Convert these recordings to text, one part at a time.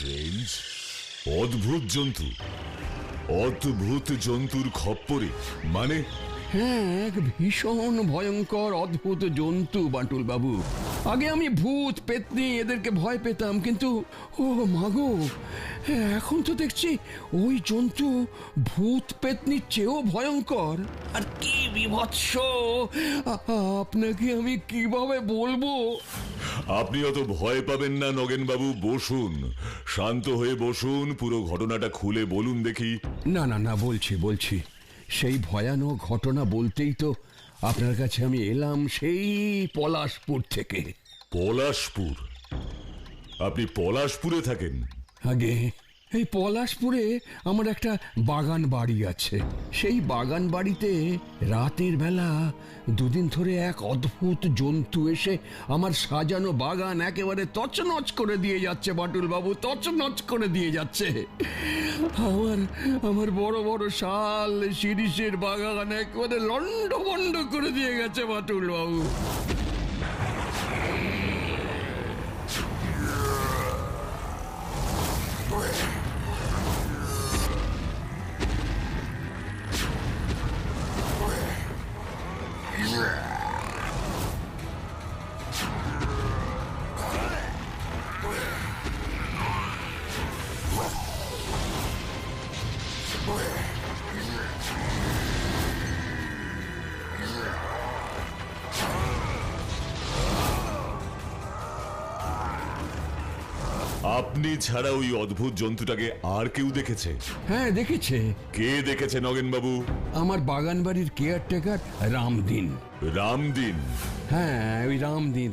Strange, অদ্ভুত জন্তু, অদ্ভুত জন্তুর খপ্পরে মানে? হ্যাঁ, এক ভীষণ ভয়ঙ্কর অদ্ভুত জন্তু বাটুল বাবু। আগে আমি ভূত পেতনি এদেরকে ভয় পেতাম, কিন্তু ও মাগো, এখন তো দেখছি ওই জন্তু ভূত পেতনির চেয়েও ভয়ঙ্কর। আর কি বিভৎস, আপনাকে আমি কিভাবে বলবো? আপনি অত ভয় পাবেন না নগেন বাবু, বসুন, শান্ত হয়ে বসুন, পুরো ঘটনাটা খুলে বলুন দেখি। না না না, বলছি। সেই ভয়ানক ঘটনা বলতেই তো আপনার কাছে আমি এলাম, সেই পলাশপুর থেকে। পলাশপুর? আপনি পলাশপুরে থাকেন? আগে এই পলাশপুরে আমার একটা বাগান বাড়ি আছে। সেই বাগান বাড়িতে রাতের বেলা দুদিন ধরে এক অদ্ভুত জন্তু এসে আমার সাজানো বাগান একেবারে তছনছ করে দিয়ে যাচ্ছে বাটুল বাবু, তছনছ করে দিয়ে যাচ্ছে। আমার বড় বড় শাল শিরিষের বাগান একেবারে লন্ডভন্ড করে দিয়ে গেছে বাটুল বাবু। আপনি ছাড়া ওই অদ্ভুত জন্তুটাকে আর কেউ দেখেছে? হ্যাঁ, দেখেছে। কে দেখেছে নগেন বাবু? আমার বাগান বাড়ির কেয়ারটেকার রামদিন। রামদিন? হ্যাঁ, ওই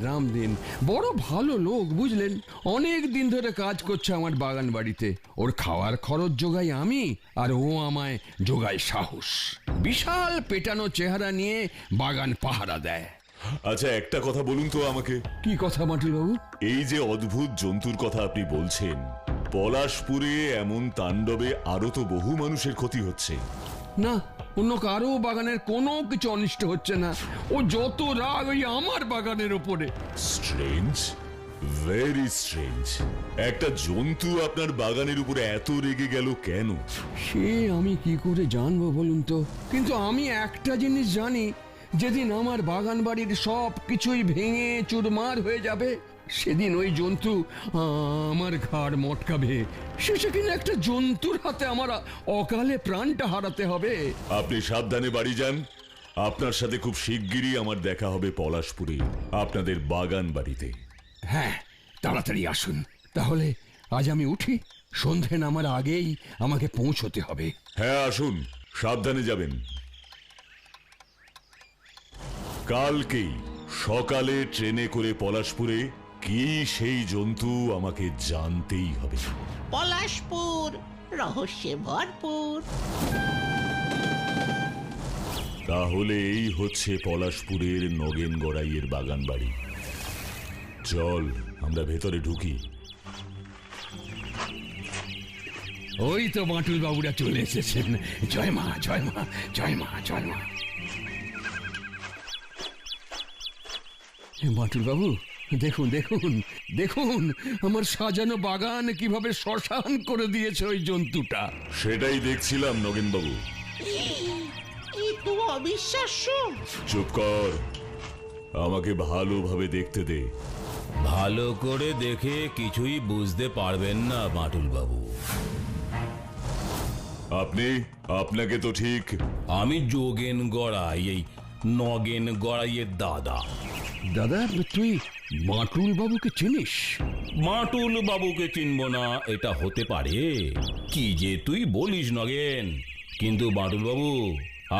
রামদিন বড় ভালো লোক, বুঝলেন। অনেক দিন ধরে কাজ করছে আমার বাগান বাড়িতে। ওর খাওয়ার খরচ জোগাই আমি, আর ও আমায় জোগায় সাহস। বিশাল পেটানো চেহারা নিয়ে বাগান পাহারা দেয়। আচ্ছা, একটা কথা বলুন তো আমাকে। কি কথা বাটুল বাবু? এই যে অদ্ভুত জন্তুর কথা আপনি বলছেন, পলাশপুরে এমন তাণ্ডবে আরো তো বহু মানুষের ক্ষতি হচ্ছে। না, অন্য কারো বাগানের কোনো কিছু অনিষ্ট হচ্ছে না। ও যত রাগ ওই আমার বাগানের ওপরে। Strange, very strange. একটা জন্তু আপনার বাগানের উপরে এত রেগে গেল কেন? সে আমি কি করে জানবো বলুন তো? কিন্তু আমি একটা জিনিস জানি, যেদিন আমার বাগান বাড়ির সব কিছুই ভেঙে চুরমার হয়ে যাবে, সেদিন ওই জন্তু আমার ঘাড় মটকাবে। শেষে কিনা একটা জন্তুর হাতে আমার অকালে প্রাণটা হারাতে হবে। আপনি সাবধানে বাড়ি যান। আপনার সাথে খুব শিগগিরই আমার দেখা হবে পলাশপুরে, আপনাদের বাগান বাড়িতে। হ্যাঁ, তাড়াতাড়ি আসুন। তাহলে আজ আমি উঠি, সন্ধে নামার আগেই আমাকে পৌঁছতে হবে। হ্যাঁ, আসুন, সাবধানে যাবেন। কালকেই সকালে ট্রেনে করে পলাশপুরে কি সেই জন্তু আমাকে জানতেই হবে। পলাশপুর রহস্যে ভরপুর। তাহলে এই হচ্ছে পলাশপুরের নগেন গড়াইয়ের বাগান বাড়ি। চল, আমরা ভেতরে ঢুকি। ওই তো বাটুল বাবুরা চলে এসেছেন। জয় মা, জয় মা, জয় মা, জয় মা। বাটুল বাবু, দেখুন দেখুন দেখুন, আমার সাজানো বাগান কিভাবে শ্মশান করে দিয়েছে ওই জন্তুটা। সেটাই দেখছিলাম নগেন বাবু। এ তো অবিশ্বাস্য। চুপ কর, আমাকে ভালোভাবে দেখতে দে। ভালো করে দেখে কিছুই বুঝতে পারবেন না বাটুল বাবু। আপনাকে তো ঠিক। আমি যোগেন গড়াই, এই নগেন গড়াইয়ের দাদা। দাদা, তুই বাটুল বাবুকে চিনিস? বাটুল বাবুকে চিনব না এটা হতে পারে? কি যে তুই বলিস নগেন। কিন্তু বাটুল বাবু,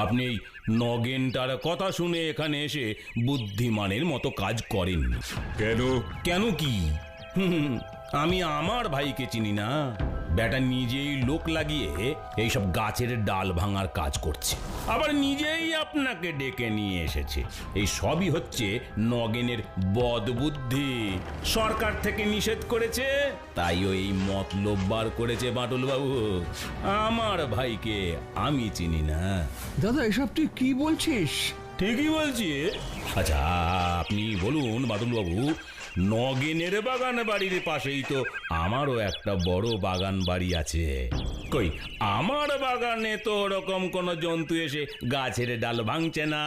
আপনি এই নগেনটার কথা শুনে এখানে এসে বুদ্ধিমানের মতো কাজ করেন। কেন? কেন কি? আমি আমার ভাইকে চিনি না? বেটা নিজেই লোক লাগিয়ে এইসব গাছের ডাল ভাঙার কাজ করছে, আবার নিজেই আপনাকে ডেকে নিয়ে এসেছে। এই সবই হচ্ছে নগেনের বদবুদ্ধি। সরকার থেকে নিষেধ করেছে, তাই ওই মতলব বার করেছে বাটুল বাবু। আমার ভাইকে আমি চিনি না। দাদা, এসব তুই কি বলছিস? ঠিকই বলছি। আচ্ছা, আপনি বলুন বাটুল বাবু, নগেনের বাগান বাড়ির পাশেই তো আমারও একটা বড় বাগান বাড়ি আছে। কই আমার বাগানে তো ওরকম কোনো জন্তু এসে গাছের ডাল ভাঙছে না,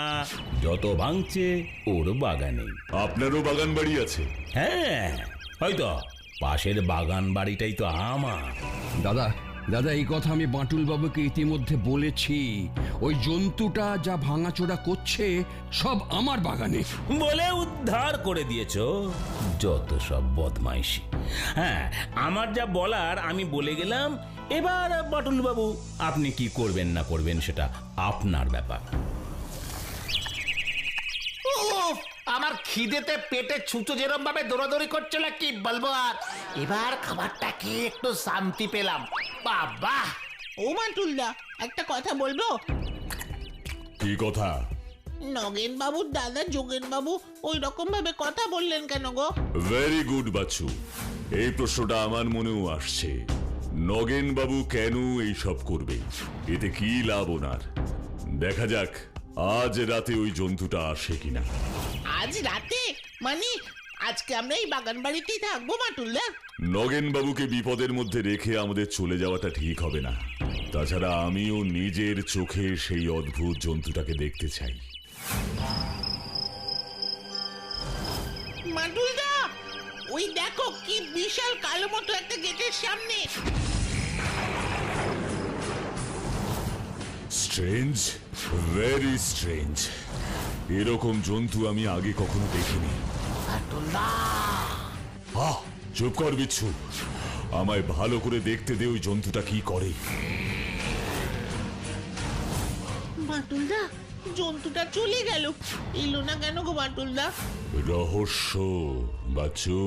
যত ভাঙছে ওর বাগানে। আপনারও বাগান বাড়ি আছে? হ্যাঁ, হয়তো পাশের বাগান বাড়িটাই তো আমার। দাদা দাদা এই কথা আমি বাঁটুল বাবুকে ইতিমধ্যে বলেছি। ওই জন্তুটা যা ভাঙাচোরা করছে সব আমার বাগানে। বলে উদ্ধার করে দিয়েছো, যত সব বদমাইশি। হ্যাঁ, আমার যা বলার আমি বলে গেলাম। এবার বাটুল বাবু আপনি কি করবেন না করবেন সেটা আপনার ব্যাপার। উফ, আমার খিদেতে পেটে ছুঁচো যেরম ভাবে দৌড়াদৌড়ি করছিল কি বলবো আর। এবার খাবারটা খেয়ে একটু শান্তি পেলাম। বাবা, ও বাটুলদা, একটা কথা বলবো? কি কথা? নগেন বাবুর দাদা যোগেন বাবু ওই রকম ভাবে কথা বললেন কেন গো? ভেরি গুড বাচ্চু, এই প্রশ্নটা আমার মনেও আসছে। নগেন বাবু কেন এই সব করবে? এতে কি লাভ ওনার? দেখা যাক আজ রাতে ওই জন্তুটা আসে কিনা। আজ রাতে মানে আজকে আমরা এই বাগান বাড়িতেই থাকবো বাটুলদা? নগেন বাবুকে বিপদের মধ্যে রেখে আমাদের চলে যাওয়াটা ঠিক হবে না। তাছাড়া আমিও নিজের চোখে সেই অদ্ভুত জন্তুটাকে দেখতে চাই। বাটুলদা, ওই দেখো কি বিশাল কালো মতো একটা গেটের সামনে। Strange, very strange. এরকম জন্তু আমি আগে কখনো দেখিনি। আহ, চুপ কর বিচ্ছু, আমায় ভালো করে দেখতে দে ওই জন্তুটা কি করে। বাটুলদা, জন্তুটা চলে গেল, এলো না কেন গো বাটুলদা? রহস্য বাচ্চু,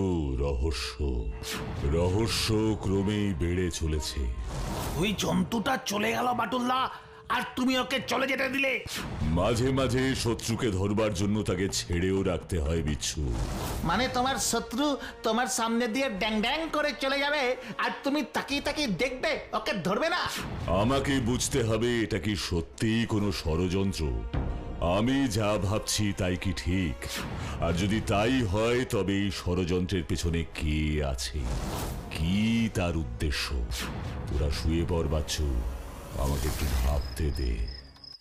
রহস্য। রহস্য ক্রমেই বেড়ে চলেছে। ওই জন্তুটা চলে গেল বাটুলদা, আর তুমি ওকে চলে যেতে দিলে? মাঝে মাঝে শত্রুকে ধরবার জন্য তাকে ছেড়েও রাখতে হয় বিচ্ছু। মানে তোমার শত্রু তোমার সামনে দিয়ে ড্যাং ড্যাং করে চলে যাবে, আর তুমি তাকিয়ে তাকিয়ে দেখবে, ওকে ধরবে না? আমাকে বুঝতে হবে এটা কি সত্যিই কোনো ষড়যন্ত্র। আমি যা ভাবছি তাই কি ঠিক? আর যদি তাই হয় তবে এই ষড়যন্ত্রের পেছনে কে আছে, কি তার উদ্দেশ্য? ওরা শুয়ে পড় বাচ্চু, আমাকে একটু ভাবতে দে।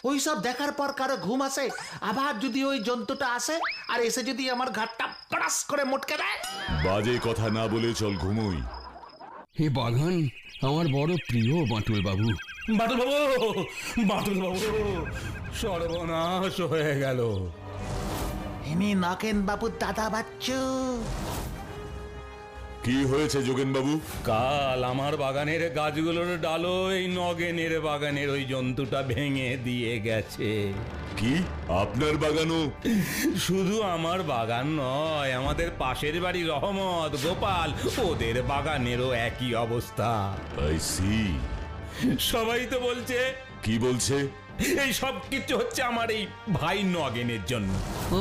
ওই সব দেখার পর কারো ঘুম আসে? আবার যদি ওই জন্তুটা আসে আর এসে যদি আমার ঘাটটা পড়াস করে মোটকে দেয়? বাজে কথা না বলে চল ঘুমোই। এ বাগান আমার বড় প্রিয় বাঁটুল বাবু। বাটুল বাবু, বাটুল বাবু, সর্বনাশ হয়ে গেল। ইনি নগেন বাবুর দাদা বাচ্চু। কি হয়েছে যোগেন বাবু? কাল আমার বাগানের গাছগুলোর ডালো এই নগেনের বাগানের ওই জন্তুটা ভেঙে দিয়ে গেছে। কি আপনার বাগানও? শুধু আমার বাগান নয়, আমাদের পাশের বাড়ি রহমত, গোপাল, ওদের বাগানেরও একই অবস্থা। I see. সবাই তো বলছে। কি বলছে? এই সব কিছু হচ্ছে আমার এই ভাই নগেনের জন্য।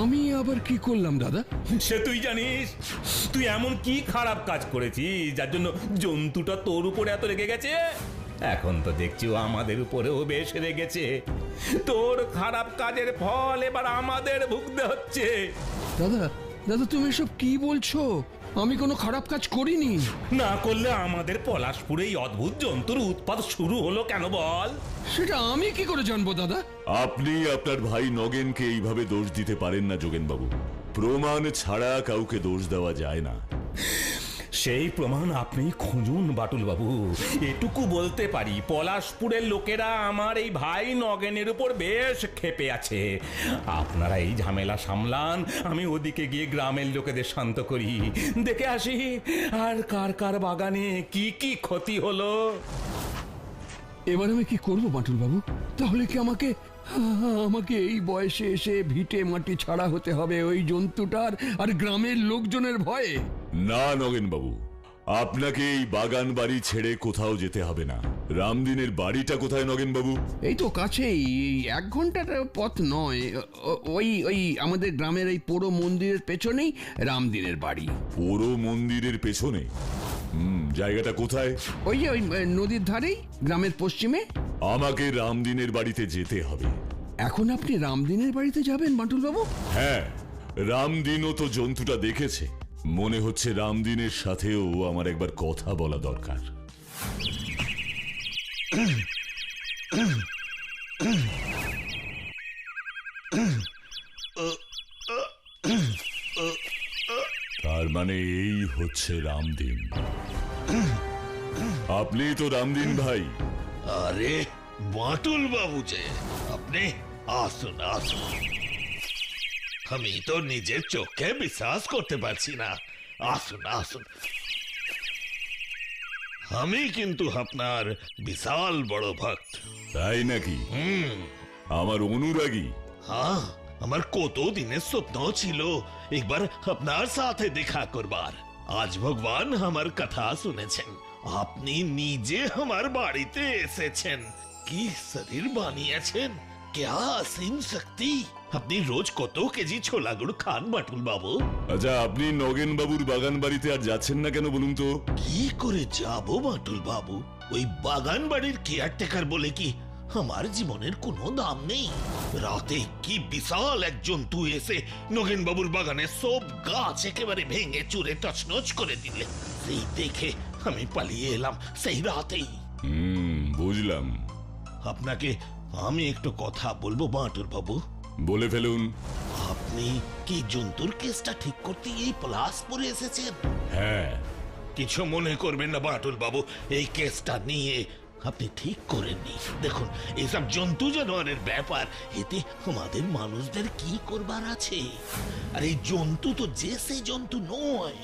আমি আবার কি করলাম দাদা? সে তুই জানিস? তুই এমন কি খারাপ কাজ করেছিস যার জন্য জন্তুটা তোর উপরে এত রেগে গেছে? এখন তো দেখছি ও আমাদের উপরেও বেশ রেগেছে। তোর খারাপ কাজের ফল এবার আমাদের ভুগতে হচ্ছে। দাদা দাদা তুমি এসব কি বলছো? আমি কোনো খারাপ কাজ করিনি। না করলে আমাদের পলাশপুরে এই অদ্ভুত জন্তুর উৎপাত শুরু হলো কেন বল? সেটা আমি কি করে জানবো দাদা? আপনি আপনার ভাই নগেনকে এইভাবে দোষ দিতে পারেন না যোগেন বাবু। প্রমাণ ছাড়া কাউকে দোষ দেওয়া যায় না। সেই প্রমাণ আপনি খুঁজুন বাটুল বাবু। এটুকু বলতে পারি, পলাশপুরের লোকেরা আমার এই ভাই নগেনের উপর বেশ ক্ষেপে আছে। আপনারা এই ঝামেলা সামলান, আমি ওদিকে গিয়ে গ্রামের লোকেদের শান্ত করি, দেখে আসি আর কার কার বাগানে কি কি ক্ষতি হলো। এবার আমি কি করবো বাঁটুল বাবু? তাহলে কি আমাকে আমাকে এই বয়সে এসে ভিটে মাটি ছাড়া হতে হবে ওই জন্তুটার আর গ্রামের লোকজনের ভয়ে? না নগেন বাবু, আপনাকে এই বাগান বাড়ি ছেড়ে কোথাও যেতে হবে না। রামদিনের বাড়িটা কোথায় নগেন বাবু? এই তো কাছেই, এই 1 ঘন্টার পথ নয়। ওই ওই আমাদের গ্রামের এই পোড়ো মন্দিরের পেছনেই রামদিনের বাড়ি। পোড়ো মন্দিরের পেছনে? জায়গাটা কোথায়? ওই যে ওই নদীর ধারেই, গ্রামের পশ্চিমে। আমাকে রামদিনের বাড়িতে যেতে হবে। এখন আপনি রামদিনের বাড়িতে যাবেন বাঁটুল বাবু? হ্যাঁ, রামদিনও তো জন্তুটা দেখেছে। মনে হচ্ছে রামদিনের সাথেও আমার একবার কথা বলা দরকার। তার মানে এই হচ্ছে রামদিন। আপনি তো রামদিন ভাই। আরে বাটুল বাবু যে, আপনি আসুন আসুন। আমি তো নিজের চোখে বিশ্বাস করতে পারছি না। আসুন আসুন। আমি কিন্তু আপনার বিশাল বড় ভক্ত। তাই নাকি? আমার অনুরাগী। হ্যাঁ, আমার কত দিনের স্বপ্ন ছিল একবার আপনার সাথে দেখা করবার। আজ ভগবান আমার কথা শুনেছেন, আপনি নিজে আমার বাড়িতে এসেছেন। কি শরীর বানিয়েছেন, क्या असीम শক্তি। আপনি রোজ কত কেজি ছোলা গুড় খান বাটুল বাবু? আচ্ছা, আপনি নগেন বাবুর বাগান বাড়িতে আর যাচ্ছেন না কেন বলুন তো? কি করে যাব বাটুল বাবু? ওই বাগান বাড়ির কেয়ারটেকার বলে কি আমার জীবনের কোনো দাম নেই? রাতে কি বিশাল এক জন্তু এসে নগেন বাবুর বাগানে সব গাছ একেবারে ভেঙে চুরে তছনছ করে দিলে। সেই দেখে আমি পালিয়ে এলাম সেই রাতেই। বুঝলাম। আপনাকে আমি একটু কথা বলবো বাটুল বাবু। বলে ফেলুন। আপনি কি জন্তুর কেসটা ঠিক করতে এই পলাশপুরে এসেছেন? হ্যাঁ। কিছু মনে করবেন না বাটুল বাবু, এই কেসটা নিয়ে আপনি ঠিক করেননি। দেখুন, এসব জন্তু জানোয়ারের ব্যাপার, এতে আমাদের মানুষদের কি করবার আছে? আর এই জন্তু তো যে সেই জন্তু নয়,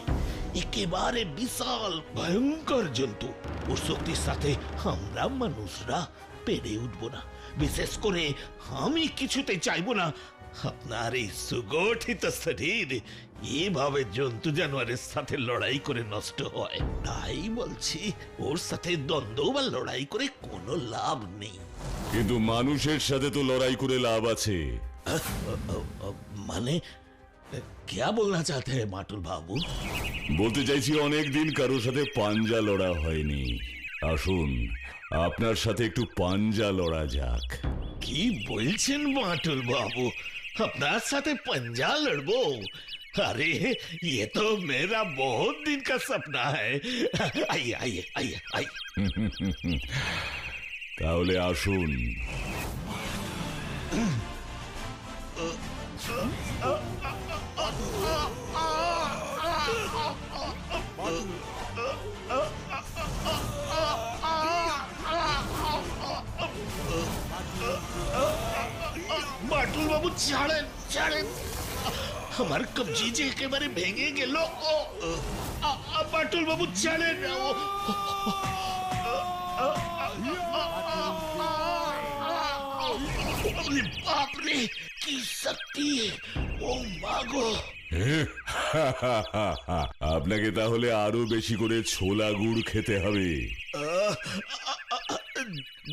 একেবারে বিশাল ভয়ঙ্কর জন্তু। ওর শক্তির সাথে আমরা মানুষরা পেরে উঠবো না। বিশেষ করে আমি কিছুতে চাইবো না আপনার এই সুগঠিত শরীর এভাবে জন্তু জানোয়ারের সাথে লড়াই করে নষ্ট হয়। তাই বলছি, ওর সাথে দ্বন্দ্ব বা লড়াই করে কোনো লাভ নেই। কিন্তু মানুষের সাথে তো লড়াই করে লাভ আছে। মানে क्या बोलना चाहते हैं माटुल बाबू? বলতে চাইছি, অনেকদিন কারোর সাথে পাঞ্জা লড়া হয়নি। আসুন, আপনার সাথে একটু পাঞ্জা লড়া যাক। কি বলছেন মাটুল বাবু, আপনার সাথে पंजा लड़बो? अरे ये तो मेरा बहुत दिन का सपना है। आइए आइए आइए आइए। তাহলে আসুন। বাটুল বাবু ছাড়েন ছাড়েন, আমার কবজি যে একেবারে ভেঙে গেল। বাটুল বাবু ছাড়েন। বাপরে, কি শক্তি! ও মাগো! আপনাকে তাহলে আরো বেশি করে ছোলা গুড় খেতে হবে।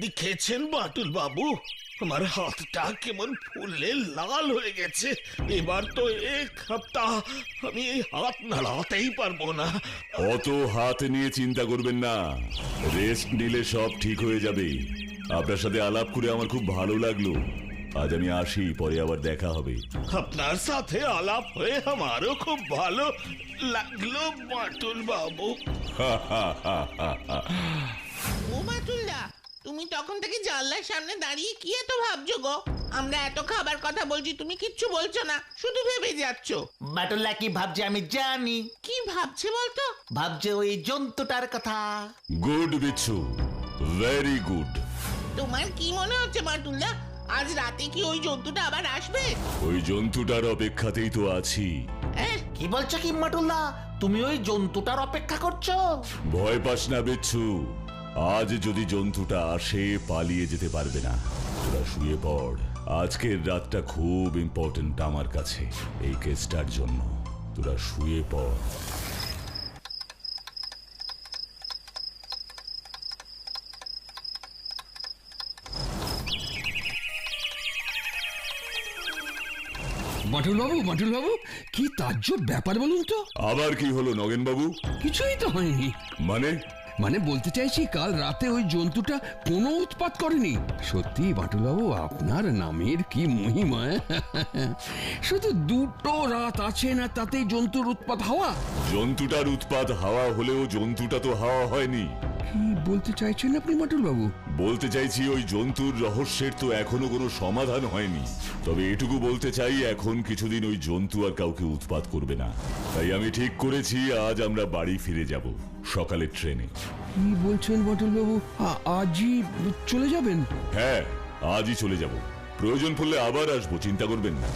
দেখেছেন বাটুল বাবু, আমার হাতটা কেমন ফুলে লাল হয়ে গেছে। এবার তো এক সপ্তাহ আমি এই হাত নাড়াতেই পারবো না। অত হাত নিয়ে চিন্তা করবেন না, রেস্ট নিলে সব ঠিক হয়ে যাবে। আপনার সাথে আলাপ করে আমার খুব ভালো লাগলো। আজ আমি আসি, পরে আবার দেখা হবে। আপনার সাথে আলাপ হয়ে আমারও খুব ভালো লাগলো বাটুল বাবু। ও বাটুলদা, তুমি তখন থেকে জানলার সামনে দাঁড়িয়ে কি এত ভাবছো গো? আমরা এত খাবার কথা বলছি, তুমি কিচ্ছু বলছো না, শুধু ভেবে যাচ্ছ। বাটুল্লা কি ভাবছে আমি জানি। কি ভাবছে বলতো? ভাবছে ওই জন্তুটার কথা। গুড বিচ্ছু, ভেরি গুড। তোমার কি মনে হচ্ছে বাটুলদা, আজ রাতে কি ওই জন্তুটা আবার আসবে? ওই জন্তুটার অপেক্ষাতেই তো আছি। কি বলছো কি মাটুল্লা, তুমি ওই জন্তুটার অপেক্ষা করছো? ভয় পাস না বিচ্ছু, আজ যদি জন্তুটা আসে পালিয়ে যেতে পারবে না। তোরা শুয়ে পড়, আজকের রাতটা খুব ইম্পর্টেন্ট আমার কাছে এই কেসটার জন্য। তোরা শুয়ে পড়। বাটুল বাবু, কি তাজ্জব ব্যাপার বলুন তো। আবার কি হলো নগেন বাবু? কিছুই তো হয়নি। মানে? মানে বলতে চাইছি কাল রাতে ওই জন্তুটা কোনো উৎপাত করেনি। সত্যি বাটুলবাবু, আপনার নামের কি মহিমা! শুধু দুটো রাত আছে না, তাতেই জন্তুর উৎপাত হওয়া। জন্তুটার উৎপাত হাওয়া হলেও জন্তুটা তো হাওয়া হয়নি। কি বলতে চাইছেন আপনি বাটুলবাবু? বলতে চাইছি ওই জন্তুর রহস্যের তো এখনো কোনো সমাধান হয়নি। তবে এটুকু বলতে চাই, এখন কিছুদিন ওই জন্তু আর কাউকে উৎপাত করবে না। তাই আমি ঠিক করেছি আজ আমরা বাড়ি ফিরে যাব সকালের ট্রেনে। কি বলছেন বাটুলবাবু? আজই চলে যাবেন? হ্যাঁ, আজই চলে যাব। প্রয়োজন পড়লে আবার আসবো, চিন্তা করবেন না।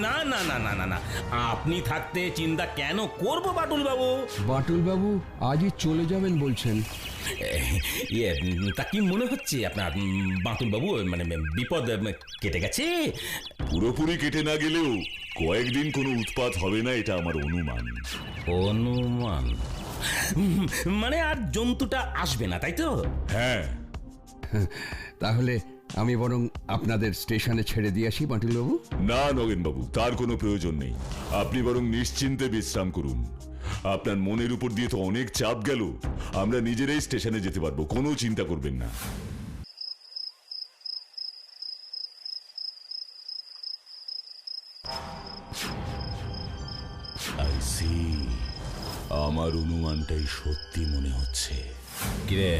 না না না না না না, আপনি থাকতে চিন্তা কেন করবো বাটুল বাবু? বাটুলবাবু আজই চলে যাবেন বলছেন? ইয়ে, তা কি মনে হচ্ছে আপনার বাটুল বাবু? মানে বিপদ কেটে গেছে? পুরোপুরি কেটে না গেলেও কয়েকদিন কোনো উৎপাত হবে না, এটা আমার অনুমান। অনুমান? মানে আর জন্তুটা আসবে না, তাই তো? হ্যাঁ। তাহলে আমি বরং আপনাদের স্টেশনে ছেড়ে দিয়ে আসি বাটুলবাবু। না নগেন বাবু, তার কোনো প্রয়োজন নেই। আপনি বরং নিশ্চিন্তে বিশ্রাম করুন। আপনার মনের উপর দিয়ে তো অনেক চাপ গেল। আমরা নিজেরাই স্টেশনে যেতে পারবো, কোনো চিন্তা করবেন না। I see, আমার অনুমানটাই সত্যি মনে হচ্ছে। কিরে,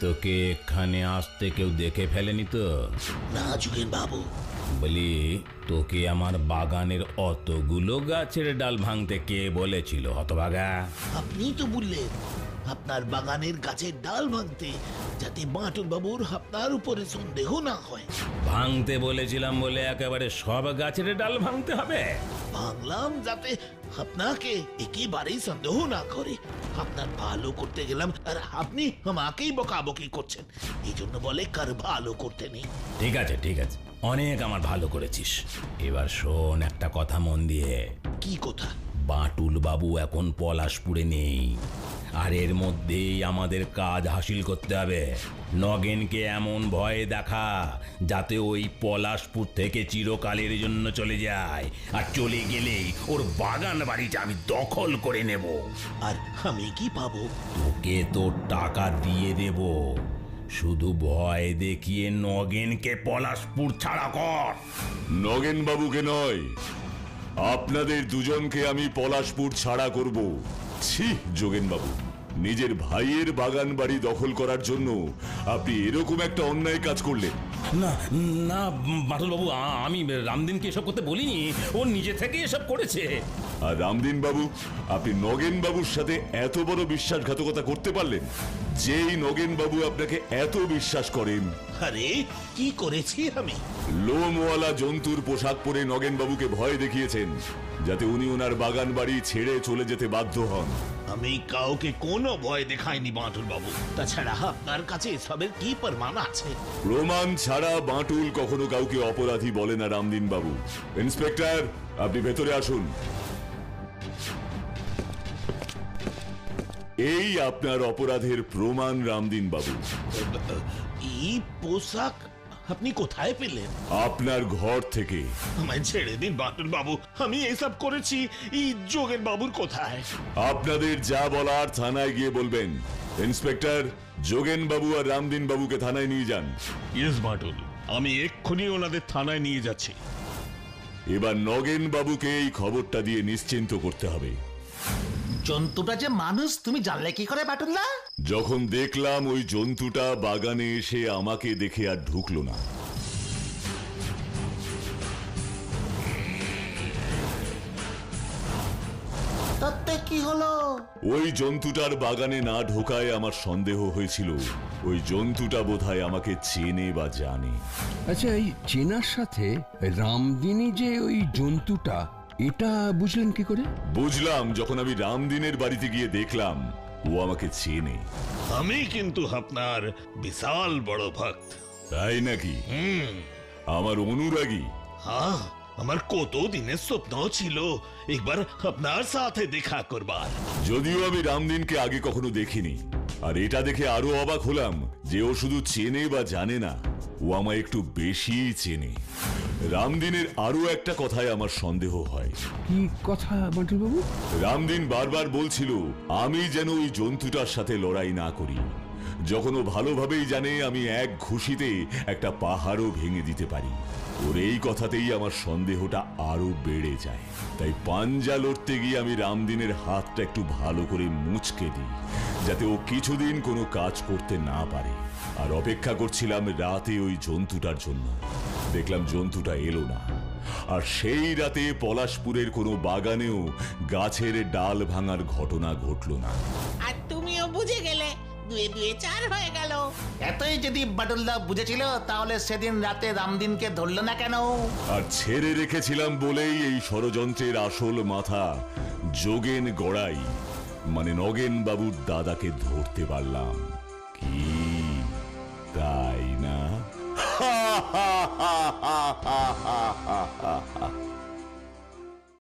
তোকে এখানে আসতে কেউ দেখে ফেলেনি তো? না যোগেন বাবু, বলি, তোকে আমার বাগানের অতগুলো গাছের ডাল ভাঙতে কে বলেছিল হতভাগা? আপনি তো বললেন আপনার বাগানের গাছের ডাল ভাঙতে, যাতে বাটুল বাবুর আপনার উপরে সন্দেহ না হয়। ভাঙতে বলেছিলাম বলে একেবারে সব গাছের ডাল ভাঙতে হবে? ভাঙলাম যাতে আপনাকে একেবারেই সন্দেহ না করে। আপনার ভালো করতে গেলাম আর আপনি আমাকেই বকাবকি করছেন। এই জন্য বলে কার ভালো করতে নেই। ঠিক আছে ঠিক আছে, অনেক আমার ভালো করেছিস। এবার শোন একটা কথা মন দিয়ে। কি কথা? বাটুল বাবু এখন পলাশপুরে নেই, আর এর মধ্যেই আমাদের কাজ হাসিল করতে হবে। নগেনকে এমন ভয় দেখা যাতে ওই পলাশপুর থেকে চিরকালের জন্য চলে যায়, আর চলে গেলেই ওর বাগান বাড়িটা আমি দখল করে নেব। আর আমি কি পাবো? তোকে তো টাকা দিয়ে দেব, শুধু ভয় দেখিয়ে নগেনকে পলাশপুর ছাড়া কর। নগেন বাবুকে নয়, আপনাদের দুজনকে আমি পলাশপুর ছাড়া করব। ছি যোগেন বাবু, নিজের ভাইয়ের বাগান বাড়ি দখল করার জন্য আপনি এরকম একটা অন্যায় কাজ করলেন। না না বাটুল বাবু, আমি রামদিনকে এসব করতে বলিনি, ও নিজে থেকে এসব করেছে। আর রামদিন বাবু, আপনি নগেন বাবুর সাথে এত বড় বিশ্বাসঘাতকতা করতে পারলেন? যেই নগেন বাবু আপনাকে এত বিশ্বাস করেন। আরে কি করেছি আমি? লোমওয়ালা জন্তুর পোশাক পরে নগেন বাবুকে ভয় দেখিয়েছেন, যাতে উনি ওনার বাগান বাড়ি ছেড়ে চলে যেতে বাধ্য হন। আমি কাউকে কোনো ভয় দেখাইনি বাঁটুল বাবু। তাছাড়া আপনার কাছে এসবের কি প্রমাণ আছে? প্রমাণ ছাড়া বাঁটুল কখনো কাউকে অপরাধী বলে না রামদিন বাবু। ইন্সপেক্টর, আপনি ভেতরে আসুন। এই আপনার অপরাধের প্রমাণ রামদিন বাবু। এই পোশাক আপনি কোথায় পেলেন? আপনার ঘর থেকে। আমায় ছেড়ে দিন বাঁটুল বাবু, আমি এসব করেছি। এই যোগেন বাবুর কোথায়? আপনাদের যা বলার থানায় গিয়ে বলবেন। ইন্সপেক্টর, যোগেন বাবু আর রামদিন বাবুকে থানায় নিয়ে যান। ইয়েস বাঁটুল, আমি এক্ষুনি ওনাদের থানায় নিয়ে যাচ্ছি। এবার নগেন বাবুকে এই খবরটা দিয়ে নিশ্চিন্ত করতে হবে। জন্তুটা যে মানুষ তুমি জানলে কি করে বাটুল্লা? যখন দেখলাম ওই জন্তুটা বাগানে এসে আমাকে দেখে আর ঢুকলো না। তাতে কি হলো? ওই জন্তুটার বাগানে না ঢোকায় আমার সন্দেহ হয়েছিল ওই জন্তুটা বোধহয় আমাকে চেনে বা জানে। আচ্ছা, এই চেনার সাথে রামদিনী যে ওই জন্তুটা, এটা বুঝলেন কি করে? বুঝলাম যখন আমি রামদিনের বাড়িতে গিয়ে দেখলাম ও আমাকে চেনে। আমি কিন্তু আপনার বিশাল বড় ভক্ত। তাই নাকি? আমার অনুরাগী? হ্যাঁ, আমার কত দিনের স্বপ্ন ছিল একবার আপনার সাথে দেখা করবার। যদিও আমি রামদিনকে আগে কখনো দেখিনি, আর এটা দেখে আরো অবাক হলাম যে ও শুধু চেনে বা জানে না, ও আমায় একটু বেশি চেনে। রামদিনের আরো একটা কথায় আমার সন্দেহ হয়। কি কথা বাটুল বাবু? রামদিন বারবার বলছিল আমি যেন ওই জন্তুটার সাথে লড়াই না করি, যখন ও ভালোভাবেই জানে আমি এক ঘুষিতে একটা পাহাড়ও ভেঙে দিতে পারি। ওর এই কথাতেই আমার সন্দেহটা আরো বেড়ে যায়। তাই পাঞ্জা লড়তে গিয়ে আমি রামদিনের হাতটা একটু ভালো করে মুচকে দিই, যাতে ও কিছুদিন কোনো কাজ করতে না পারে। আর অপেক্ষা করছিলাম রাতে ওই জন্তুটার জন্য। দেখলাম জন্তুটা এলো না। আর সেই রাতে পলাশপুরের কোনো বাগানেও গাছের ডাল ভাঙার ঘটনা ঘটল না। আর তুমিও বুঝে গেলে, 2 2 4 হয়ে গেল। এতই যদি বাটুলদা বুঝেছিল, তাহলে সেদিন রাতে রামদিনকে ধরলো না কেন? আর ছেড়ে রেখেছিলাম বলেই এই ষড়যন্ত্রের আসল মাথা যোগেন গড়াই মানে নগেন বাবুর দাদাকে ধরতে পারলাম। কি তাই না?